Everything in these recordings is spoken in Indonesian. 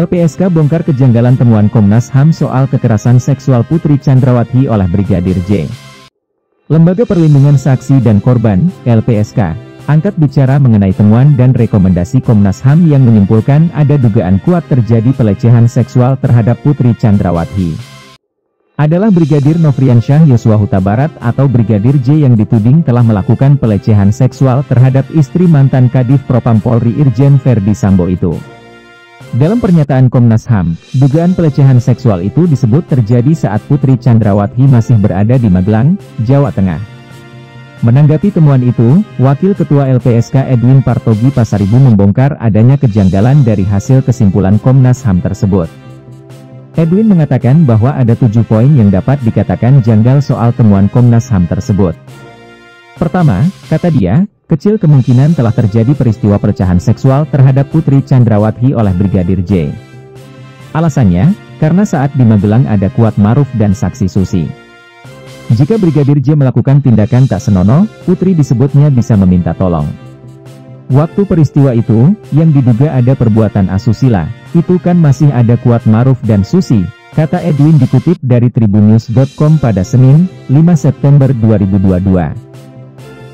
LPSK bongkar kejanggalan temuan Komnas HAM soal kekerasan seksual Putri Chandrawati oleh Brigadir J. Lembaga Perlindungan Saksi dan Korban, LPSK, angkat bicara mengenai temuan dan rekomendasi Komnas HAM yang menyimpulkan ada dugaan kuat terjadi pelecehan seksual terhadap Putri Chandrawati. Adalah Brigadir Nofriansyah Yosua Huta Barat atau Brigadir J yang dituding telah melakukan pelecehan seksual terhadap istri mantan Kadif Propam Polri Irjen Verdi Sambo itu. Dalam pernyataan Komnas HAM, dugaan pelecehan seksual itu disebut terjadi saat Putri Chandrawati masih berada di Magelang, Jawa Tengah. Menanggapi temuan itu, Wakil Ketua LPSK Edwin Partogi Pasaribu membongkar adanya kejanggalan dari hasil kesimpulan Komnas HAM tersebut. Edwin mengatakan bahwa ada 7 poin yang dapat dikatakan janggal soal temuan Komnas HAM tersebut. Pertama, kata dia, kecil kemungkinan telah terjadi peristiwa pelecehan seksual terhadap Putri Chandrawati oleh Brigadir J. Alasannya, karena saat di Magelang ada Kuat Maruf dan saksi Susi. Jika Brigadir J melakukan tindakan tak senonoh, Putri disebutnya bisa meminta tolong. Waktu peristiwa itu, yang diduga ada perbuatan asusila, itu kan masih ada Kuat Maruf dan Susi, kata Edwin dikutip dari tribunnews.com pada Senin, 5 September 2022.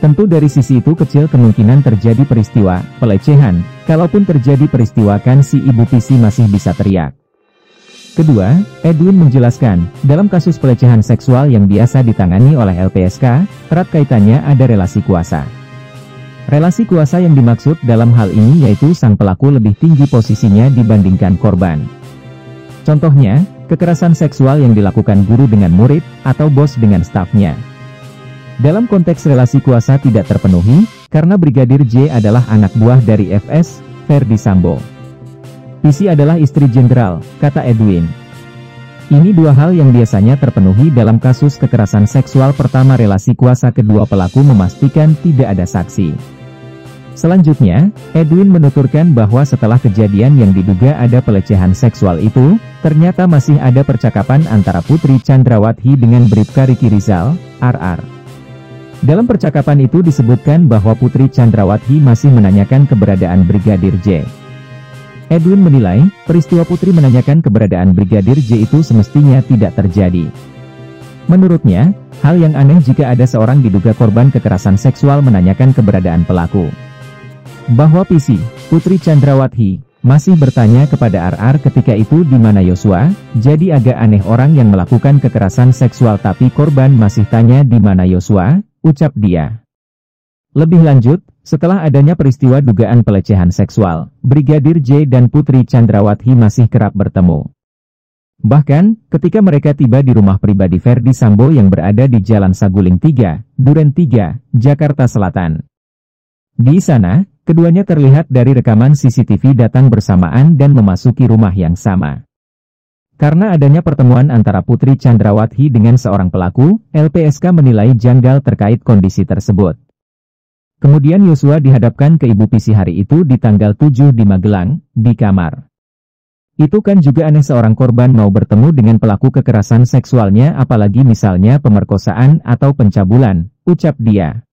Tentu dari sisi itu kecil kemungkinan terjadi peristiwa pelecehan, kalaupun terjadi peristiwa kan si Ibu Pisi masih bisa teriak. Kedua, Edwin menjelaskan, dalam kasus pelecehan seksual yang biasa ditangani oleh LPSK, erat kaitannya ada relasi kuasa. Relasi kuasa yang dimaksud dalam hal ini yaitu sang pelaku lebih tinggi posisinya dibandingkan korban. Contohnya, kekerasan seksual yang dilakukan guru dengan murid, atau bos dengan stafnya. Dalam konteks relasi kuasa tidak terpenuhi, karena Brigadir J adalah anak buah dari FS, Verdi Sambo. Pisi adalah istri jenderal, kata Edwin. Ini dua hal yang biasanya terpenuhi dalam kasus kekerasan seksual. Pertama, relasi kuasa, kedua pelaku memastikan tidak ada saksi. Selanjutnya, Edwin menuturkan bahwa setelah kejadian yang diduga ada pelecehan seksual itu, ternyata masih ada percakapan antara Putri Chandrawati dengan Bribka Riki Rizal, RR. Dalam percakapan itu disebutkan bahwa Putri Chandrawati masih menanyakan keberadaan Brigadir J. Edwin menilai, peristiwa Putri menanyakan keberadaan Brigadir J itu semestinya tidak terjadi. Menurutnya, hal yang aneh jika ada seorang diduga korban kekerasan seksual menanyakan keberadaan pelaku. Bahwa Pisi, Putri Chandrawati, masih bertanya kepada RR ketika itu di mana Yosua, jadi agak aneh orang yang melakukan kekerasan seksual tapi korban masih tanya di mana Yosua, ucap dia. Lebih lanjut, setelah adanya peristiwa dugaan pelecehan seksual, Brigadir J dan Putri Chandrawati masih kerap bertemu. Bahkan, ketika mereka tiba di rumah pribadi Verdi Sambo yang berada di Jalan Saguling 3, Duren 3, Jakarta Selatan. Di sana, keduanya terlihat dari rekaman CCTV datang bersamaan dan memasuki rumah yang sama. Karena adanya pertemuan antara Putri Chandrawati dengan seorang pelaku, LPSK menilai janggal terkait kondisi tersebut. Kemudian Yosua dihadapkan ke Ibu Pisi hari itu di tanggal 7 di Magelang, di kamar. Itu kan juga aneh seorang korban mau bertemu dengan pelaku kekerasan seksualnya apalagi misalnya pemerkosaan atau pencabulan, ucap dia.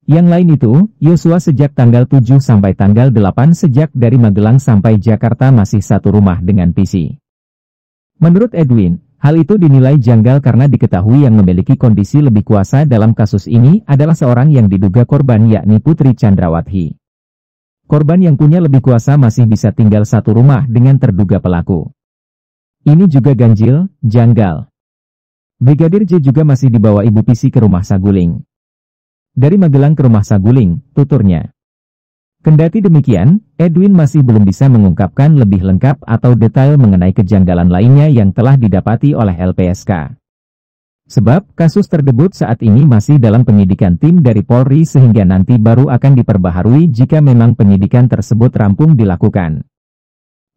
Yang lain itu, Yosua sejak tanggal 7 sampai tanggal 8 sejak dari Magelang sampai Jakarta masih satu rumah dengan Pisi. Menurut Edwin, hal itu dinilai janggal karena diketahui yang memiliki kondisi lebih kuasa dalam kasus ini adalah seorang yang diduga korban yakni Putri Chandrawati. Korban yang punya lebih kuasa masih bisa tinggal satu rumah dengan terduga pelaku. Ini juga ganjil, janggal. Brigadir J juga masih dibawa Ibu Pisi ke rumah Saguling. Dari Magelang ke rumah Saguling, tuturnya. Kendati demikian, Edwin masih belum bisa mengungkapkan lebih lengkap atau detail mengenai kejanggalan lainnya yang telah didapati oleh LPSK. Sebab, kasus tersebut saat ini masih dalam penyidikan tim dari Polri sehingga nanti baru akan diperbaharui jika memang penyidikan tersebut rampung dilakukan.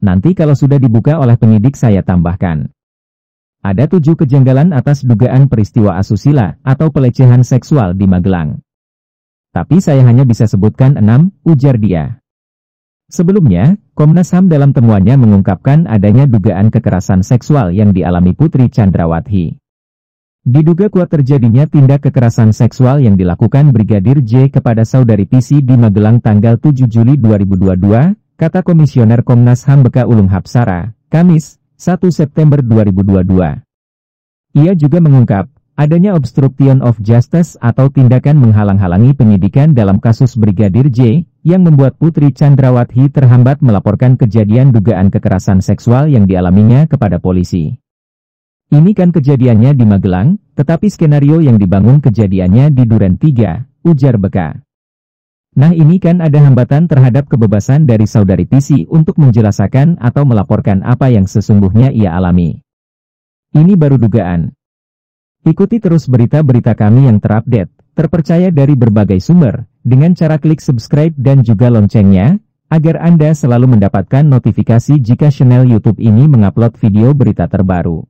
Nanti kalau sudah dibuka oleh penyidik saya tambahkan. Ada 7 kejanggalan atas dugaan peristiwa asusila atau pelecehan seksual di Magelang. Tapi saya hanya bisa sebutkan 6, ujar dia. Sebelumnya, Komnas HAM dalam temuannya mengungkapkan adanya dugaan kekerasan seksual yang dialami Putri Chandrawati. Diduga kuat terjadinya tindak kekerasan seksual yang dilakukan Brigadir J kepada saudari Pisi di Magelang tanggal 7 Juli 2022, kata Komisioner Komnas HAM BK Ulung Hapsara, Kamis, 1 September 2022. Ia juga mengungkap, adanya obstruction of justice atau tindakan menghalang-halangi penyidikan dalam kasus Brigadir J, yang membuat Putri Chandrawati terhambat melaporkan kejadian dugaan kekerasan seksual yang dialaminya kepada polisi. Ini kan kejadiannya di Magelang, tetapi skenario yang dibangun kejadiannya di Duren 3, ujar BK. Nah ini kan ada hambatan terhadap kebebasan dari saudari Pisi untuk menjelaskan atau melaporkan apa yang sesungguhnya ia alami. Ini baru dugaan. Ikuti terus berita-berita kami yang terupdate, terpercaya dari berbagai sumber, dengan cara klik subscribe dan juga loncengnya, agar Anda selalu mendapatkan notifikasi jika channel YouTube ini mengupload video berita terbaru.